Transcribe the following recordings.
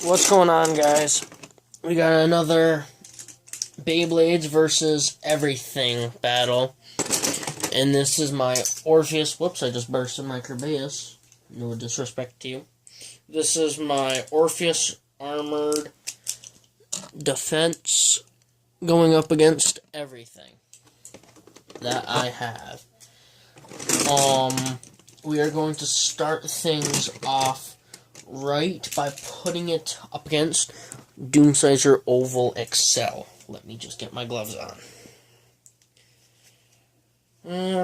What's going on, guys? We got another Beyblades versus everything battle. And this is my Orpheus. Whoops, I just bursted my Kerbeus. No disrespect to you. This is my Orpheus Armored Defense going up against everything that I have. We are going to start things off right by putting it up against Doomsizer Oval XL. Let me just get my gloves on.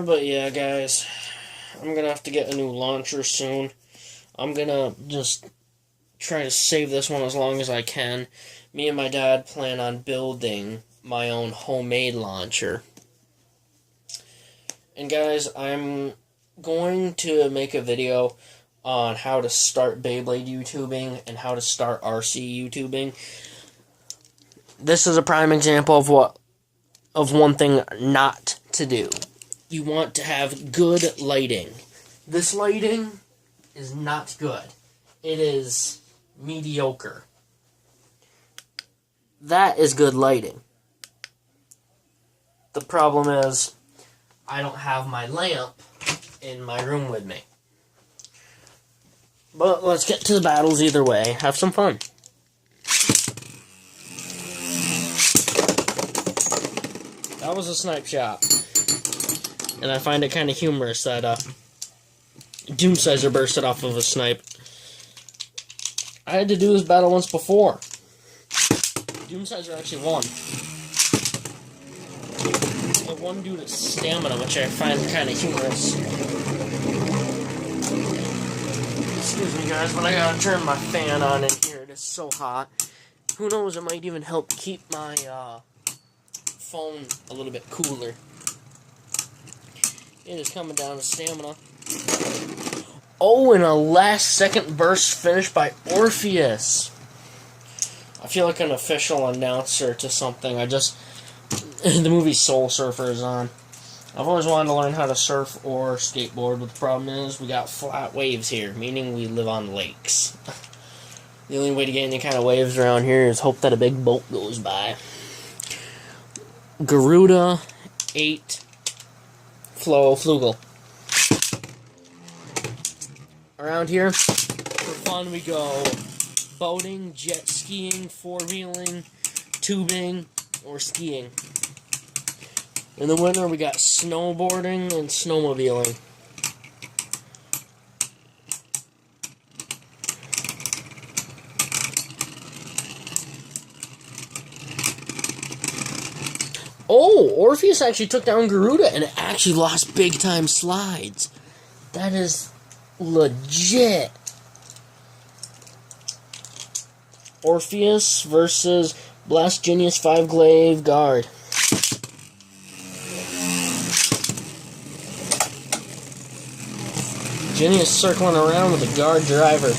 But yeah, guys, I'm gonna have to get a new launcher soon. I'm gonna just try to save this one as long as I can. Me and my dad plan on building my own homemade launcher. And guys, I'm going to make a video on how to start Beyblade YouTubing and how to start RC YouTubing. This is a prime example of one thing not to do. You want to have good lighting. This lighting is not good. It is mediocre. That is good lighting. The problem is, I don't have my lamp in my room with me. But let's get to the battles either way. Have some fun. That was a snipe shot. And I find it kind of humorous that Doomsizer bursted off of a snipe. I had to do this battle once before. Doomsizer actually won. It won due to stamina, which I find kind of humorous. Excuse me, guys, but I gotta turn my fan on in here. It is so hot. Who knows, it might even help keep my phone a little bit cooler. It is coming down to stamina. Oh, and a last-second burst finish by Orpheus. I feel like an official announcer to something. The movie Soul Surfer is on. I've always wanted to learn how to surf or skateboard, but the problem is we got flat waves here, meaning we live on lakes. The only way to get any kind of waves around here is hope that a big boat goes by. Garuda 8 Flugel. Around here, for fun, we go boating, jet skiing, four-wheeling, tubing, or skiing. In the winter, we got snowboarding and snowmobiling. Oh, Orpheus actually took down Garuda and it actually lost big-time slides. That is legit. Orpheus versus Blast Genius 5 Glaive Guard. Genius circling around with a guard driver.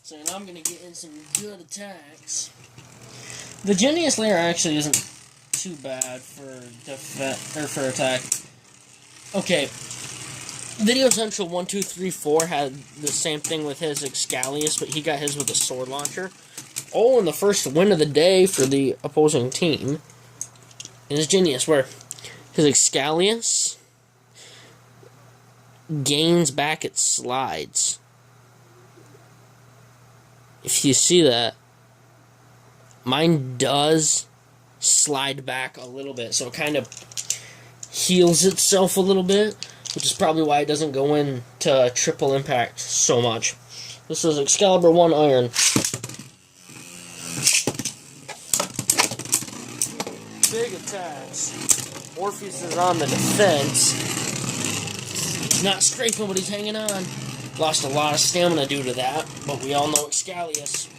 Saying, I'm going to get in some good attacks. The Genius layer actually isn't too bad for for attack. Okay. Video Central 1234 had the same thing with his Excalius, but he got his with a sword launcher. Oh, and the first win of the day for the opposing team is Genius, where his Excalius gains back its slides. If you see that, mine does slide back a little bit, so it kind of heals itself a little bit, which is probably why it doesn't go into triple impact so much. This is Excalibur 1 Iron. Big attacks. Orpheus is on the defense. He's not scraping, but he's hanging on. Lost a lot of stamina due to that, but we all know Excalius,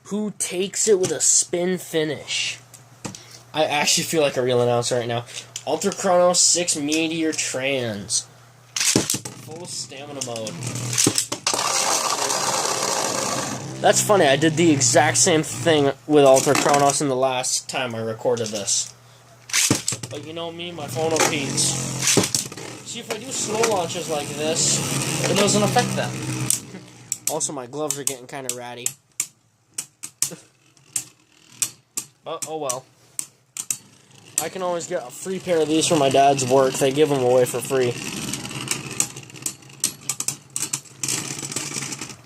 who takes it with a spin finish. I actually feel like a real announcer right now. Ultra Chrono 6 Meteor Trans. Full stamina mode. That's funny, I did the exact same thing with Ultra Chronos in the last time I recorded this. But you know me, my phone repeats. See, if I do slow launches like this, it doesn't affect them. Also, my gloves are getting kind of ratty. But, oh well. I can always get a free pair of these from my dad's work. They give them away for free.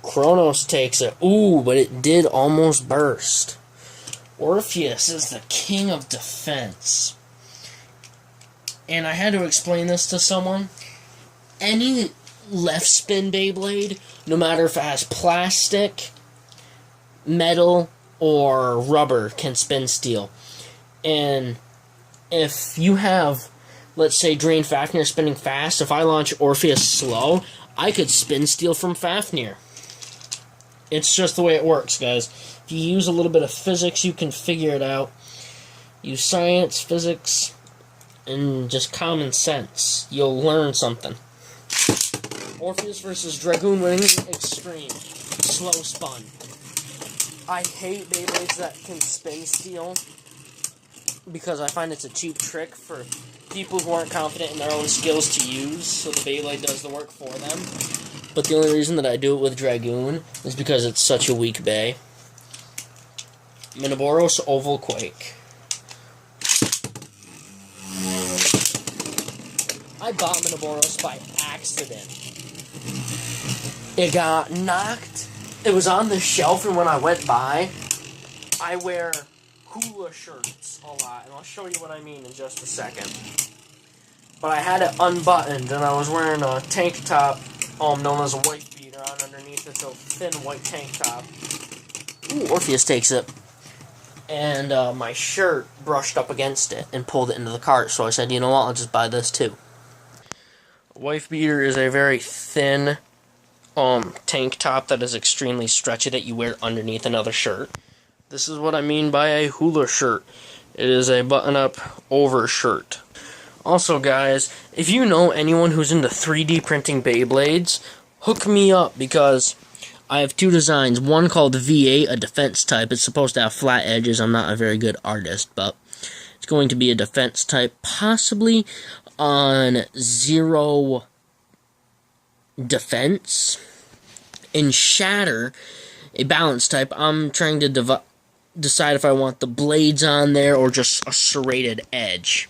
Kronos takes it. Ooh, but it did almost burst. Orpheus is the king of defense. And I had to explain this to someone. Any left spin Beyblade, no matter if it has plastic, metal, or rubber, can spin steel. And if you have, let's say, Drain Fafnir spinning fast, if I launch Orpheus slow, I could spin steel from Fafnir. It's just the way it works, guys. If you use a little bit of physics, you can figure it out. Use science, physics, and just common sense. You'll learn something. Orpheus versus Dragoon winning extreme. Slow spun. I hate Beyblades that can spin steel because I find it's a cheap trick for people who aren't confident in their own skills to use, so the Beyblade does the work for them. But the only reason that I do it with Dragoon is because it's such a weak bay. Minoboros Oval Quake. I bought Minoboros by accident. It got knocked. It was on the shelf, and when I went by, I wear hula shirts a lot, and I'll show you what I mean in just a second. But I had it unbuttoned, and I was wearing a tank top, known as a wife beater, on underneath it, so thin white tank top. Ooh, Orpheus takes it. And my shirt brushed up against it and pulled it into the cart, so I said, you know what, I'll just buy this too. Wife beater is a very thin tank top that is extremely stretchy that you wear underneath another shirt. This is what I mean by a hula shirt. It is a button-up over shirt. Also, guys, if you know anyone who's into 3D printing Beyblades, hook me up, because I have two designs. One called V8, a defense type. It's supposed to have flat edges. I'm not a very good artist, but it's going to be a defense type, possibly on 0 defense. In Shatter, a balance type, I'm trying to decide if I want the blades on there or just a serrated edge,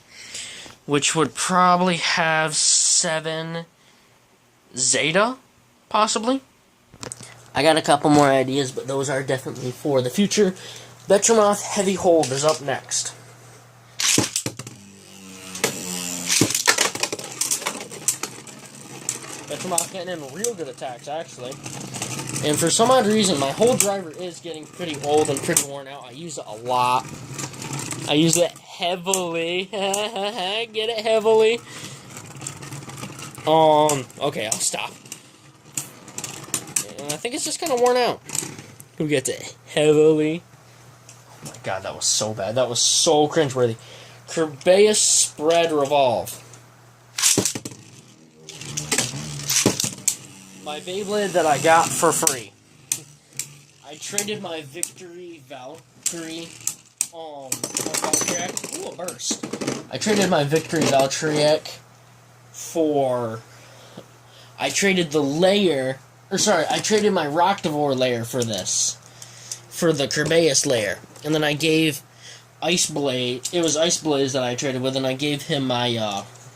which would probably have 7 Zeta, possibly. I got a couple more ideas, but those are definitely for the future. Betromoth Heavy Hold is up next. Betromoth getting in real good attacks, actually. And for some odd reason, my whole driver is getting pretty old and pretty worn out. I use it a lot. I use it heavily. Get it heavily. Okay, I'll stop. And I think it's just kind of worn out. Who gets it heavily? Oh my god, that was so bad. That was so cringeworthy. Kerbeus Spread Revolve. My Beyblade that I got for free. I traded my Victory Valkyrie Valkyriek. Ooh, a burst. I traded my Victory Valkyriek for... I traded the layer... I traded my Rocktavor layer for this. For the Kerbeus layer. And then I gave Ice Blade... It was Ice Blaze that I traded with, and I gave him my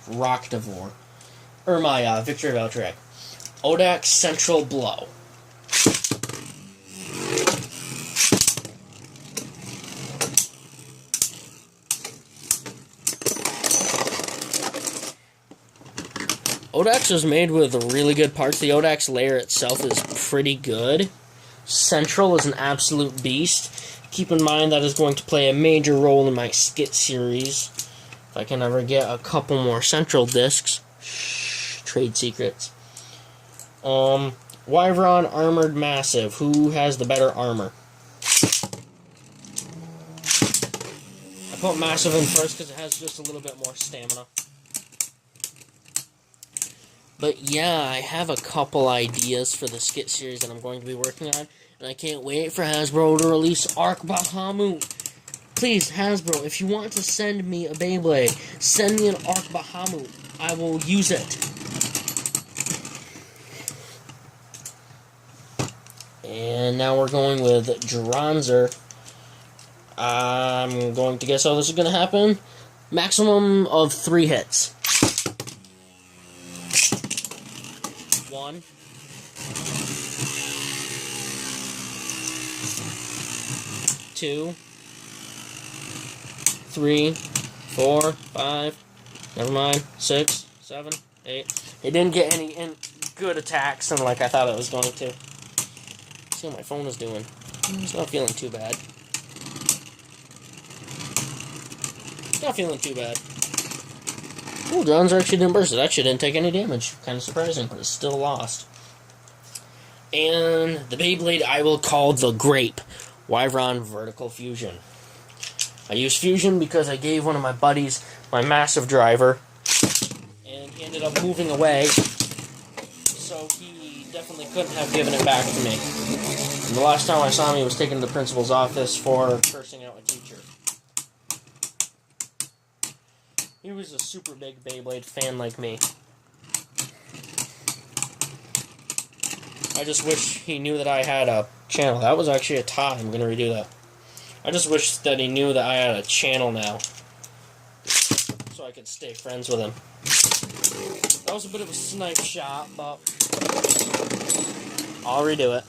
Rocktavor. Or my Victory Valkyriek. Odax Central Blow. Odax was made with really good parts. The Odax layer itself is pretty good. Central is an absolute beast. Keep in mind that is going to play a major role in my skit series. If I can ever get a couple more Central discs. Trade secrets. Wyvron Armored Massive. Who has the better armor? I put Massive in first because it has just a little bit more stamina. But yeah, I have a couple ideas for the skit series that I'm going to be working on, and I can't wait for Hasbro to release Arc Bahamut. Please, Hasbro, if you want to send me a Beyblade, send me an Arc Bahamut. I will use it. And now we're going with Dronzer. I'm going to guess how this is going to happen. Maximum of 3 hits. 1. 2. 3. 4. 5. Never mind. 6. 7. 8. It didn't get any good attacks, and like I thought it was going to. See what my phone is doing. It's not feeling too bad. Not feeling too bad. Ooh, Dronzer actually didn't burst. It actually didn't take any damage. Kind of surprising, but it's still lost. And the Beyblade I will call the Grape. Wyvern Vertical Fusion. I used Fusion because I gave one of my buddies my massive driver, and he ended up moving away, so he definitely couldn't have given it back to me. And the last time I saw him, he was taken to the principal's office for cursing out a teacher. He was a super big Beyblade fan like me. I just wish he knew that I had a channel. That was actually a tie. I'm going to redo that. I just wish that he knew that I had a channel now, so I could stay friends with him. That was a bit of a snipe shot, but I'll redo it.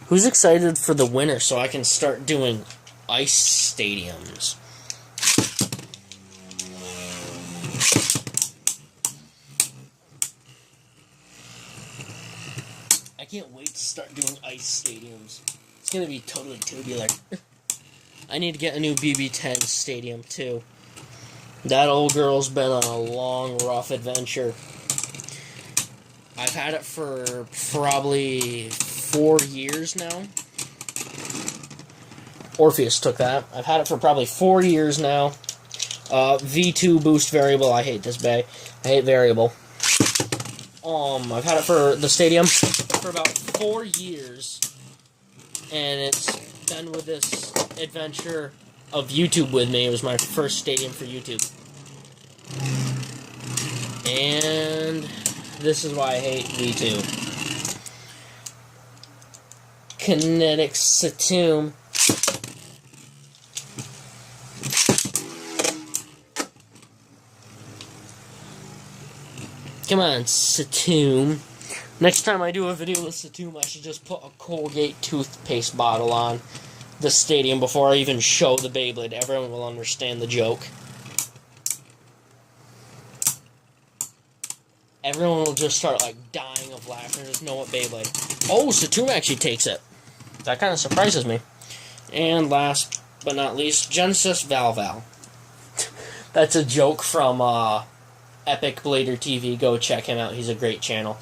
Who's excited for the winter so I can start doing ice stadiums? I can't wait to start doing ice stadiums. It's going to be totally tubular. I need to get a new BB-10 stadium, too. That old girl's been on a long, rough adventure. I've had it for probably 4 years now. Orpheus took that. I've had it for probably 4 years now. V2 boost variable. I hate this bay. I hate variable. I've had it for the stadium for about 4 years. And it's been with this adventure of YouTube with me. It was my first stadium for YouTube. And this is why I hate V2. Kinetic Satum. Come on, Satum. Next time I do a video with Satum, I should just put a Colgate toothpaste bottle on the stadium before I even show the Beyblade. Everyone will understand the joke. Everyone will just start, like, dying of laughter. There's no Beyblade. Oh, Satum actually takes it. That kind of surprises me. And last but not least, Genesis Val. That's a joke from Epic Blader TV. Go check him out. He's a great channel.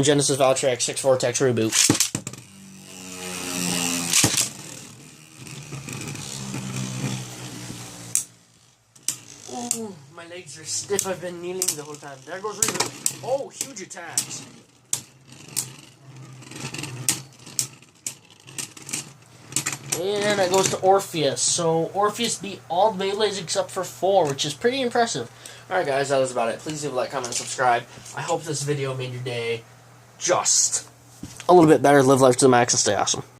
Genesis Valtrack 6.4 Text Reboot. Ooh, my legs are stiff. I've been kneeling the whole time. There goes Reboot. Oh, huge attacks. And that goes to Orpheus. So Orpheus beat all the Beyblades except for 4, which is pretty impressive. Alright guys, that was about it. Please leave a like, comment, and subscribe. I hope this video made your day just a little bit better. Live life to the max and stay awesome.